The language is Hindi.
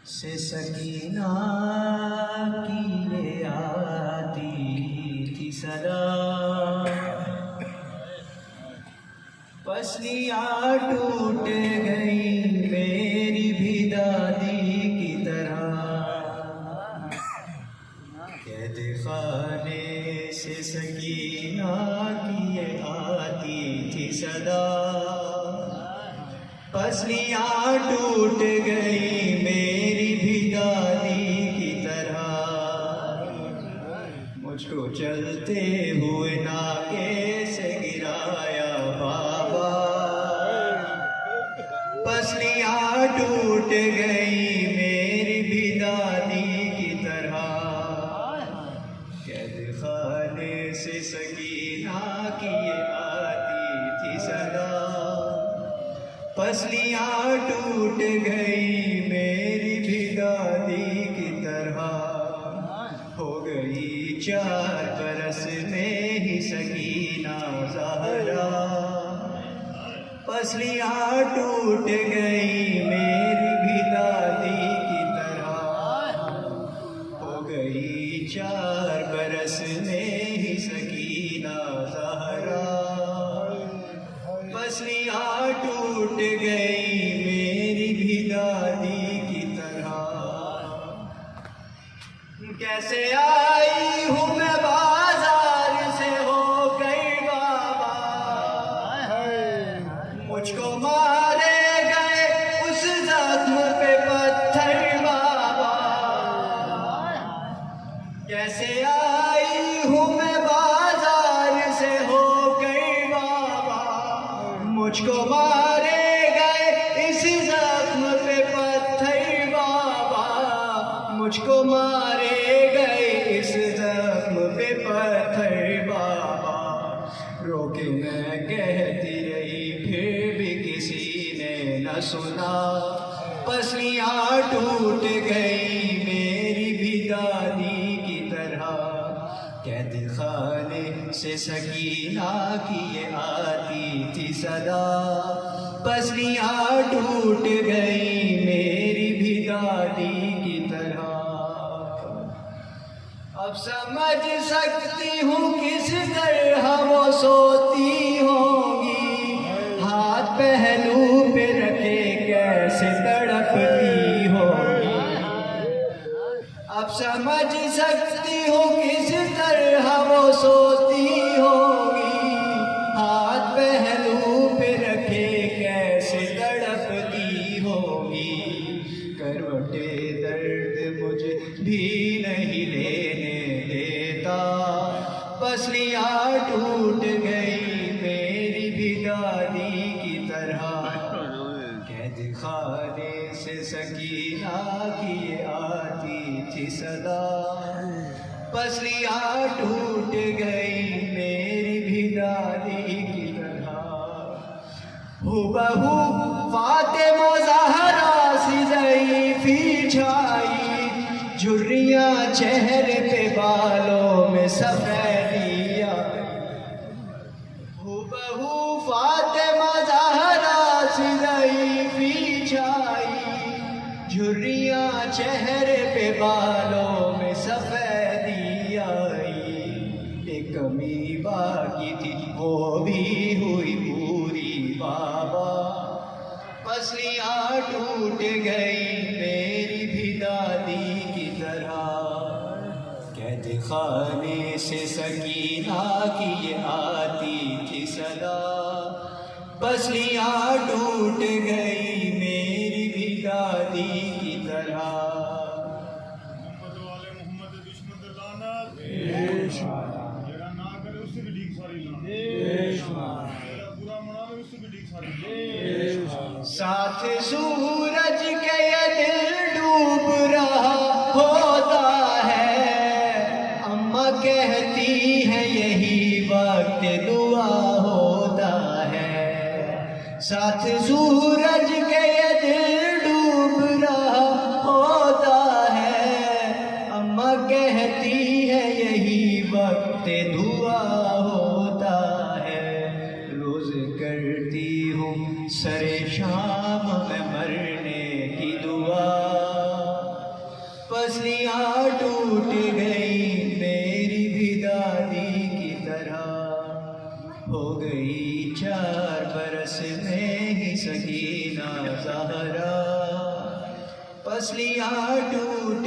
से सकीना की ये आती थी सदा, पसलियाँ टूट गई मेरी भी दादी की तरह। कैद खाने से सकीना की ये आती थी सदा, पसलियाँ टूट गई मेरी भी दादी की तरह। मुझको चलते हुए नाके से गिराया बाबा, पसलियाँ टूट गई मेरी भी दादी की तरह। कैद खाने से सकीना की ये आती थी सदा, पसलियाँ टूट गई मेरी भी दादी की तरह। हो गई 4 बरस में ही सकीना ज़हरा, पसलियाँ टूट गई मेरी भी दादी की तरह। हो गई 4 बरस में ही सकीना ज़हरा, पसलियाँ टूट गई मेरी भी दादी की तरह। कैसे आई हूँ मैं बाजार से होकर बाबा, मुझको मारे गए उस जख्म पे पत्थर बाबा। कैसे आई हूँ मैं बाजार से होकर बाबा, मुझको मारे गए इस जख्म पे पत्थर बाबा। मुझको मारे गए इस जख्म पे पत्थर बाबा। रोके मैं कहती रही फिर भी किसी ने न सुना, पसलियाँ टूट गई मेरी भी दादी की तरह। कैद खाने से सकीना की ये आती थी सदा, पसलियाँ टूट गई मेरी भी दादी की तरह। अब समझ सकती हूँ किस तरह वो सोती होंगी, हाथ पहलू पे रखे कैसे तड़पती होंगी। अब समझ सकती हूँ किस तरह वो सोती होंगी, हाथ पहलू पे रखे कैसे तड़पती होंगी। करवटे दर्द मुझे भी नहीं लेने देता, पसलियाँ टूट गई मेरी भी दादी की तरह। कैद खाने से सकीना की ये आती थी सदा, पसलियाँ टूट गई मेरी भी दादी की तरह। हुबहू फातिमा ज़हरा सी ज़ईफ़ी छाई, झुर्रियाँ चेहरे पे बालों में सफ़ेदिया। हुबहू फातिमा ज़हरा सी ज़ईफ़ी छाई, झुर्रियाँ चेहरे पे बालों में सफ़ेदिया। एक कमी बाकी थी वो भी हुई पूरी बाबा, पसलियाँ टूट गई मेरी भी दादी की तरह। कैद खाने से सकीना की ये आती थी सदा, पसलियाँ टूट गई मेरी भी दादी की तरह। साथ सूरज के ये दिल डूब रहा होता है, अम्मा कहती है यही वक्त दुआ होता है। साथ सूरज के ये दिल डूब रहा होता है, अम्मा कहती है यही वक्त दुआ होता है। रोज करती हूँ सरे शाम में मरने की दुआ, बस में ही सकीना ज़हरा, पसलियाँ टूट